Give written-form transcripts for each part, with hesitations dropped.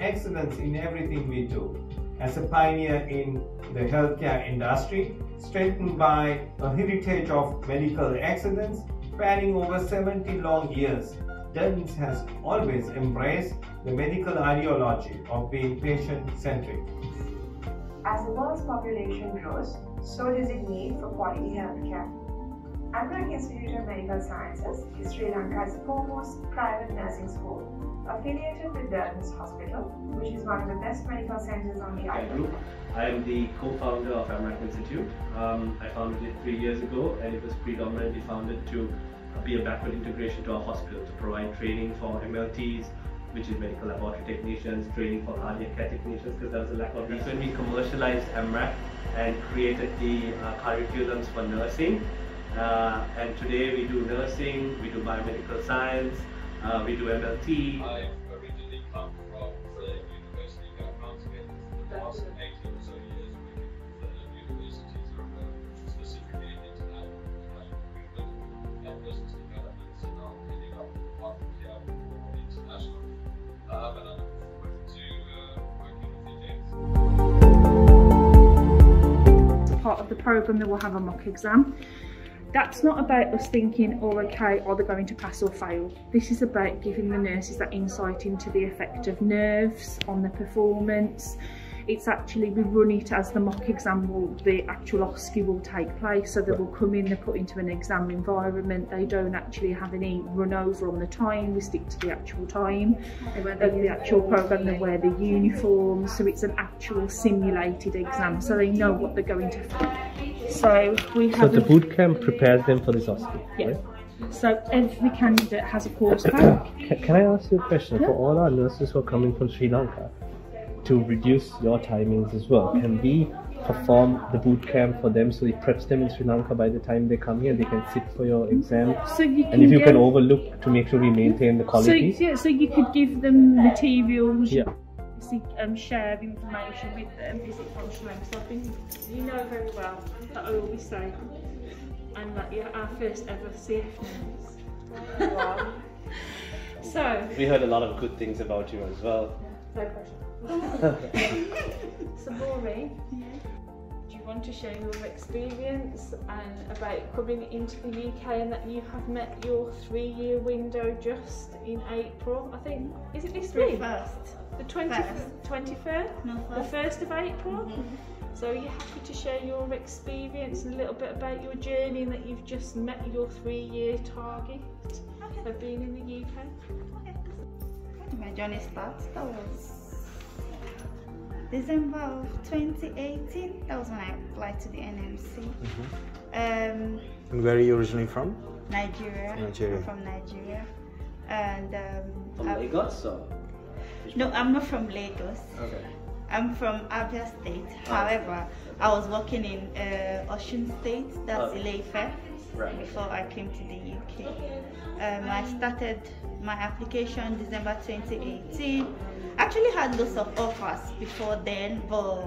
excellence in everything we do. As a pioneer in the healthcare industry, strengthened by a heritage of medical excellence spanning over 70 long years, Devins has always embraced the medical ideology of being patient-centric. As the world's population grows, so does its need for quality healthcare. Amrak Institute of Medical Sciences is Sri Lanka's foremost private nursing school, affiliated with Devins Hospital, which is one of the best medical centers on the island. I am the co-founder of Amrak Institute. I founded it 3 years ago, and it was predominantly founded to be a backward integration to our hospital, to provide training for MLTs, which is medical laboratory technicians, training for cardiac care technicians, because there was a lack of these. When we commercialized Amrak and created the curriculums for nursing, and today we do nursing, we do biomedical science, we do MLT. I originally come from the university background, spent the last 18 or so years working with the universities around, specifically in international recruitment and business development, so now I'm heading up the department here for international. And I'm looking forward to working with you, James. Part of the programme that will have a mock exam. That's not about us thinking, oh okay, are they going to pass or fail? This is about giving the nurses that insight into the effect of nerves on the performance. It's actually, we run it as the mock exam will, the actual OSCE will take place, so they will come in, they're put into an exam environment, they don't actually have any run over on the time, we stick to the actual time, the actual programme, they wear the uniforms, so it's an actual simulated exam, so they know what they're going to face. So we have. So the boot camp prepares them for this OSCE, yeah. Right? So every candidate has a course pack. Can I ask you a question? Yeah. For all our nurses who are coming from Sri Lanka, to reduce your timings as well, can we perform the boot camp for them so it preps them in Sri Lanka by the time they come here, they can sit for your exam? So you can, and if you can overlook to make sure we maintain the quality? So you could give them materials, yeah. Share information with them. Is it functional? So I think you know very well that I always say, and that you're our first ever CF nurse. Wow. So we heard a lot of good things about you as well. No pressure. So Maureen, do you want to share your experience and about coming into the UK and that you have met your 3-year window just in April? I think, is it this week? The 23rd? No, the 1st of April? So are you happy to share your experience and a little bit about your journey and that you've just met your 3-year target of being in the UK? My journey starts, that was December of 2018. That was when I applied to the NMC. And where are you originally from? Nigeria. I'm from Nigeria. And from Lagos, or? No, I'm not from Lagos. Okay. I'm from Abia State. However, I was working in Osun State, that's Ile-Ife, before I came to the UK. I started my application December 2018. Actually had lots of offers before then, but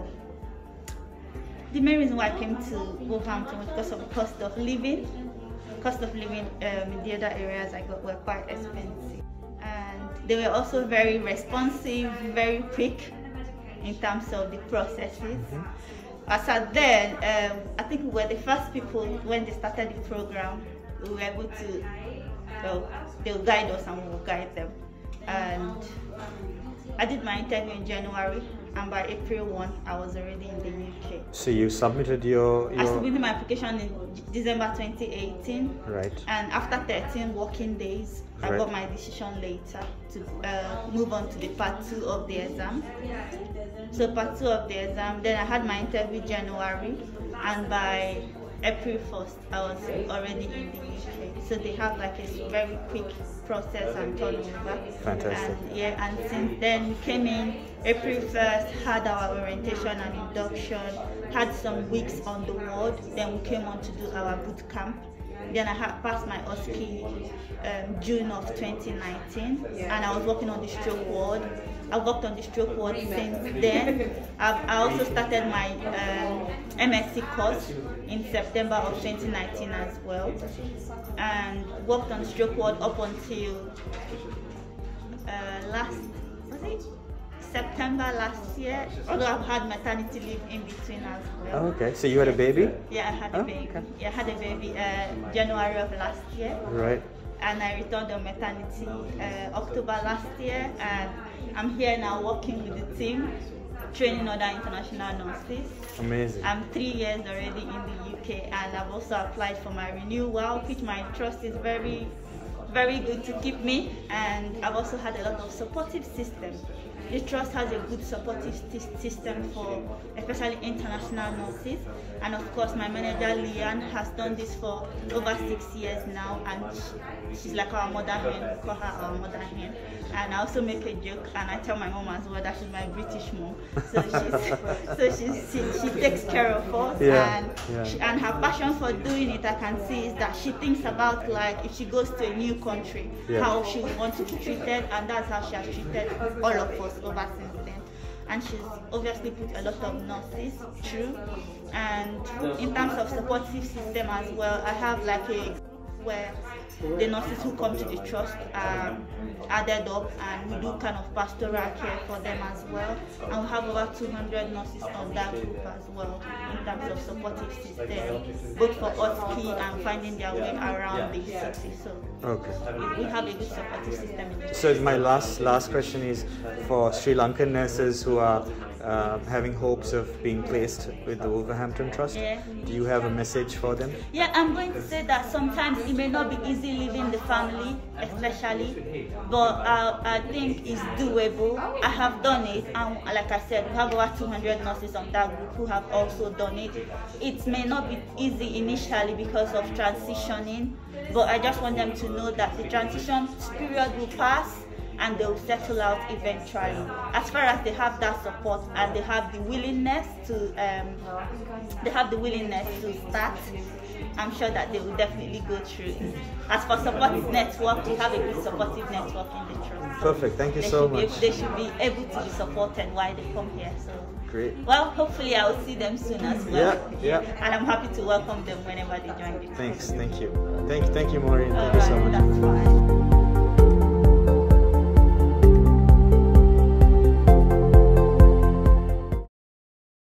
the main reason why I came to Wolverhampton was because of the cost of living. Cost of living in the other areas I got were quite expensive, and they were also very responsive, very quick in terms of the processes. As at then, I think we were the first people when they started the program. We were able to, well, they'll guide us and we'll guide them. And I did my interview in January, and by April 1, I was already in the UK. So you submitted your... I submitted my application in December 2018. Right. And after 13 working days, I got my decision later to move on to the part 2 of the exam. So part 2 of the exam, then I had my interview January, and by April 1st, I was already in the UK. So they have like a very quick process and turnover. Fantastic. And, and since then we came in April 1st, had our orientation and induction, had some weeks on the ward, then we came on to do our boot camp. Then I had passed my OSCE June of 2019, and I was working on the stroke ward. I've worked on the stroke ward since then. I also started my MSc course in September of 2019 as well, and worked on the stroke ward up until September last year, although I've had maternity leave in between as well. Oh, okay. So you had a baby? Yeah, I had a baby. Okay. Yeah, I had a baby January of last year. Right. And I returned on maternity October last year, and I'm here now working with the team, training other international nurses. Amazing. I'm 3 years already in the UK, and I've also applied for my renewal, which my trust is very good to keep me, and I've also had a lot of supportive system. The trust has a good supportive system for especially international nurses, and of course my manager Leanne has done this for over 6 years now, and she's like our mother hen. We call her our mother hen. And I also make a joke, and I tell my mom as well that she's my British mom. So she takes care of us, and her passion for doing it, I can see, is that she thinks about, like, if she goes to a new country, how she would want to be treated, and that's how she has treated all of us over since then. And she's obviously put a lot of nurses through. And in terms of supportive system as well, I have like a where the nurses who come to the trust are added up, and we do kind of pastoral care for them as well. And we have over 200 nurses on that group as well in terms of supportive system, both for OSCE and finding their way around the city. So we have a good supportive system in the So my last question is for Sri Lankan nurses who are having hopes of being placed with the Wolverhampton Trust. Do you have a message for them? Yeah, I'm going to say that sometimes it may not be easy leaving the family, especially, but I think it's doable. I have done it, and like I said, we have over 200 nurses on that group who have also done it. It may not be easy initially because of transitioning, but I just want them to know that the transition period will pass, and they will settle out eventually. As far as they have that support and they have the willingness to start, I'm sure that they will definitely go through it. As for supportive network, we have a good supportive network in the trust. Perfect, thank you so much. They should be able to be supported while they come here. So great. Well, hopefully I will see them soon as well. Yeah. And I'm happy to welcome them whenever they join the trust. Thanks, thank you. Thank you, Maureen. Thank you so much. That's fine.